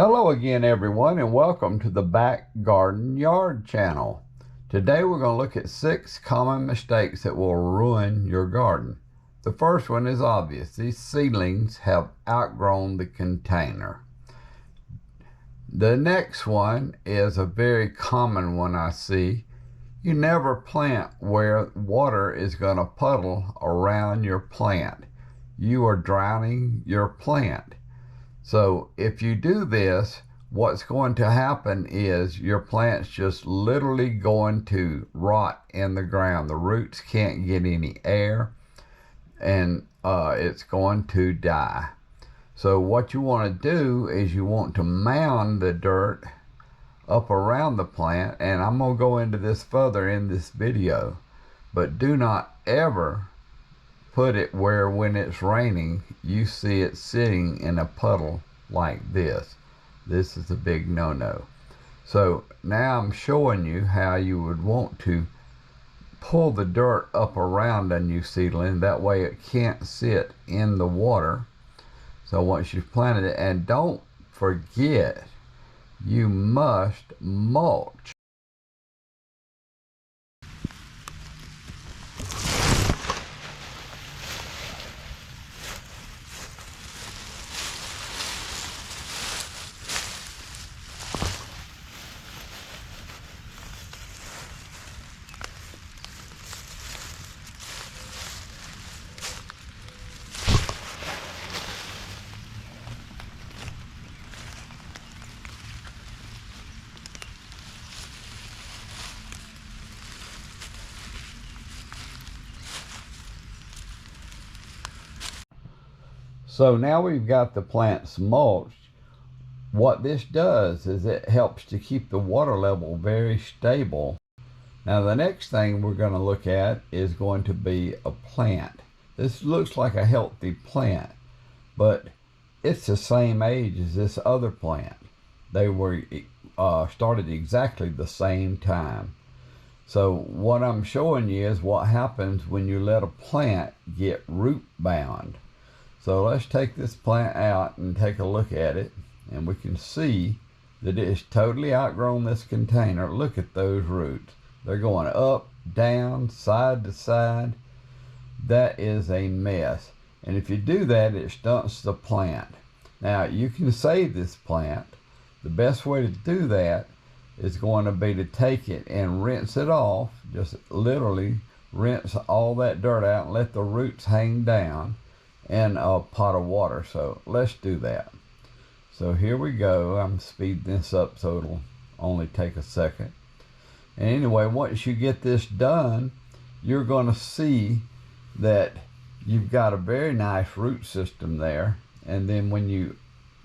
Hello again, everyone, and welcome to the Back Garden Yard channel. Today we're going to look at 6 common mistakes that will ruin your garden. The first one is obvious. These seedlings have outgrown the container. The next one is a very common one I see. You never plant where water is going to puddle around your plant. You are drowning your plant. So if you do this, what's going to happen is your plant's just literally going to rot in the ground. The roots can't get any air, and it's going to die. So what you want to do is you want to mound the dirt up around the plant, and I'm going to go into this further in this video, but do not ever put it where when it's raining you see it sitting in a puddle like this. This is a big no-no. So now I'm showing you how you would want to pull the dirt up around a new seedling. That way it can't sit in the water. So once you've planted it, and don't forget, you must mulch. So now we've got the plants mulched. What this does is it helps to keep the water level very stable. Now the next thing we're going to look at is going to be a plant. This looks like a healthy plant, but it's the same age as this other plant. They were started exactly the same time. So what I'm showing you is what happens when you let a plant get root bound. So let's take this plant out and take a look at it, and we can see that it's totally outgrown this container. Look at those roots. They're going up, down, side to side. That is a mess. And if you do that, it stunts the plant. Now you can save this plant. The best way to do that is going to be to take it and rinse it off. Just literally rinse all that dirt out and let the roots hang down in a pot of water. So let's do that. So here we go. I'm speeding this up so it'll only take a second. And anyway, once you get this done, you're going to see that you've got a very nice root system there. And then when you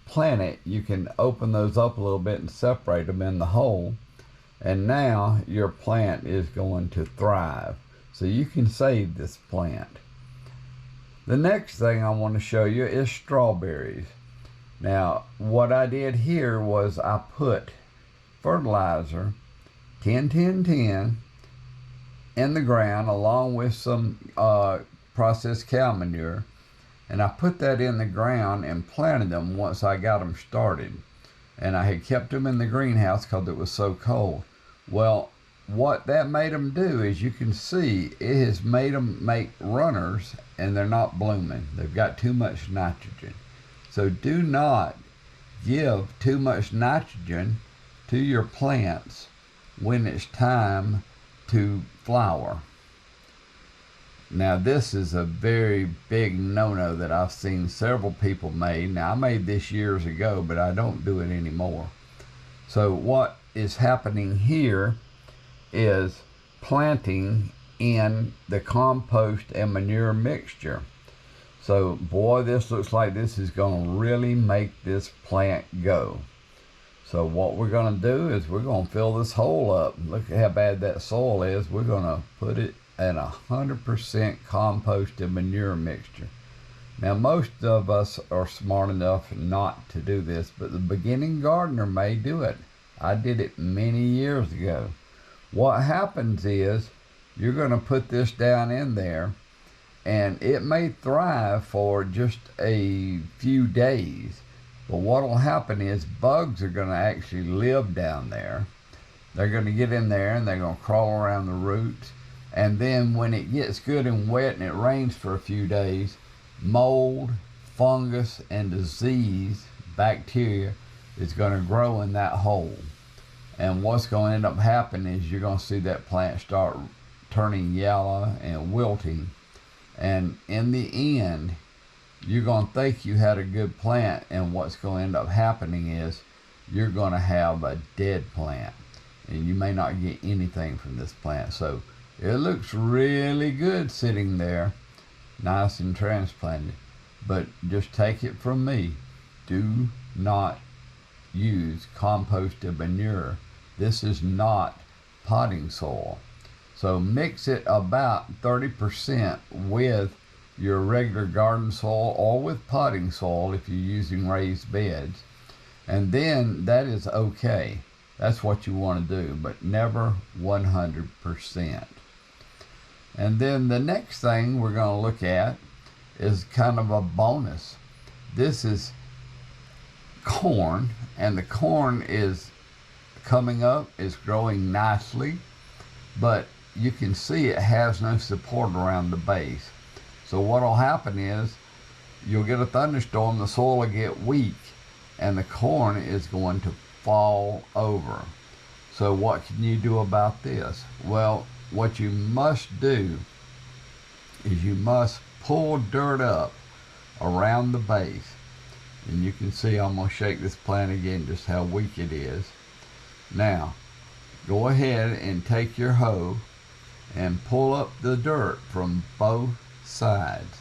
plant it, you can open those up a little bit and separate them in the hole. And now your plant is going to thrive. So you can save this plant. The next thing I want to show you is strawberries. Now, what I did here was I put fertilizer 10-10-10 in the ground along with some processed cow manure, and I put that in the ground and planted them once I got them started. And I had kept them in the greenhouse because it was so cold. Well, what that made them do is, you can see it has made them make runners, and they're not blooming. They've got too much nitrogen. So do not give too much nitrogen to your plants when it's time to flower. Now this is a very big no-no that I've seen several people made. Now I made this years ago, but I don't do it anymore. So what is happening here is planting in the compost and manure mixture. So boy, this looks like this is going to really make this plant go. So what we're going to do is we're going to fill this hole up. Look at how bad that soil is. We're going to put it in 100% compost and manure mixture. Now most of us are smart enough not to do this, but the beginning gardener may do it. I did it many years ago. What happens is you're going to put this down in there, and it may thrive for just a few days, But what will happen is bugs are going to actually live down there. They're going to get in there and they're going to crawl around the roots. And then when it gets good and wet and it rains for a few days, mold, fungus, and disease, bacteria, is going to grow in that hole. And what's going to end up happening is you're going to see that plant start turning yellow and wilting. And in the end, you're going to think you had a good plant, and what's going to end up happening is you're going to have a dead plant. And you may not get anything from this plant. So it looks really good sitting there, nice and transplanted. But just take it from me, do not use composted manure. This is not potting soil. So mix it about 30% with your regular garden soil or with potting soil if you're using raised beds. And then that is okay. That's what you want to do, but never 100%. And then the next thing we're going to look at is kind of a bonus. This is corn, and the corn is coming up, it's growing nicely, but you can see it has no support around the base. So what will happen is you'll get a thunderstorm, the soil will get weak, and the corn is going to fall over. So what can you do about this? Well, what you must do is you must pull dirt up around the base. And you can see I'm going to shake this plant again just how weak it is. Now, go ahead and take your hoe and pull up the dirt from both sides.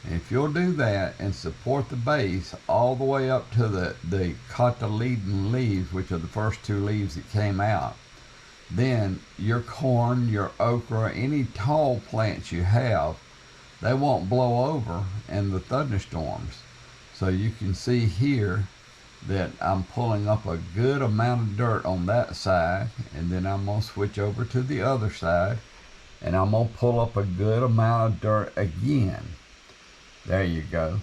And if you'll do that and support the base all the way up to the cotyledon leaves, which are the first two leaves that came out, then your corn, your okra, any tall plants you have, they won't blow over in the thunderstorms. So you can see here that I'm pulling up a good amount of dirt on that side, and then I'm going to switch over to the other side, and I'm going to pull up a good amount of dirt again. There you go.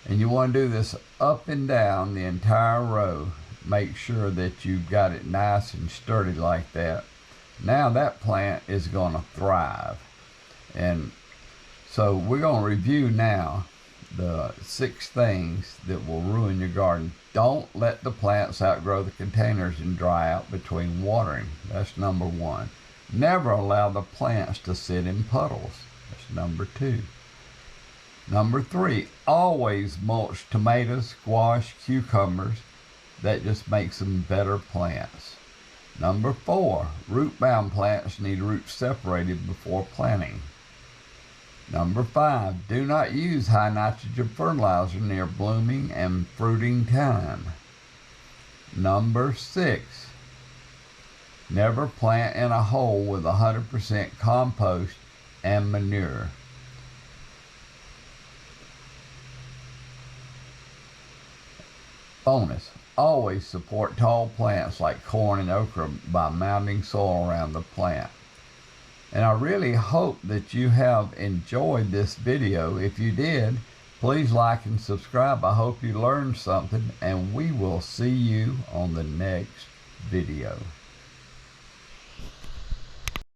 And you want to do this up and down the entire row. Make sure that you've got it nice and sturdy like that. Now that plant is going to thrive. And so we're going to review now the 6 things that will ruin your garden. Don't let the plants outgrow the containers and dry out between watering. That's number 1. Never allow the plants to sit in puddles. That's number 2. Number 3, always mulch tomatoes, squash, cucumbers. That just makes them better plants. Number 4, root-bound plants need roots separated before planting. Number 5, do not use high nitrogen fertilizer near blooming and fruiting time. Number 6, never plant in a hole with 100% compost and manure. Bonus, always support tall plants like corn and okra by mounding soil around the plant. And I really hope that you have enjoyed this video. If you did, please like and subscribe. I hope you learned something, and we will see you on the next video.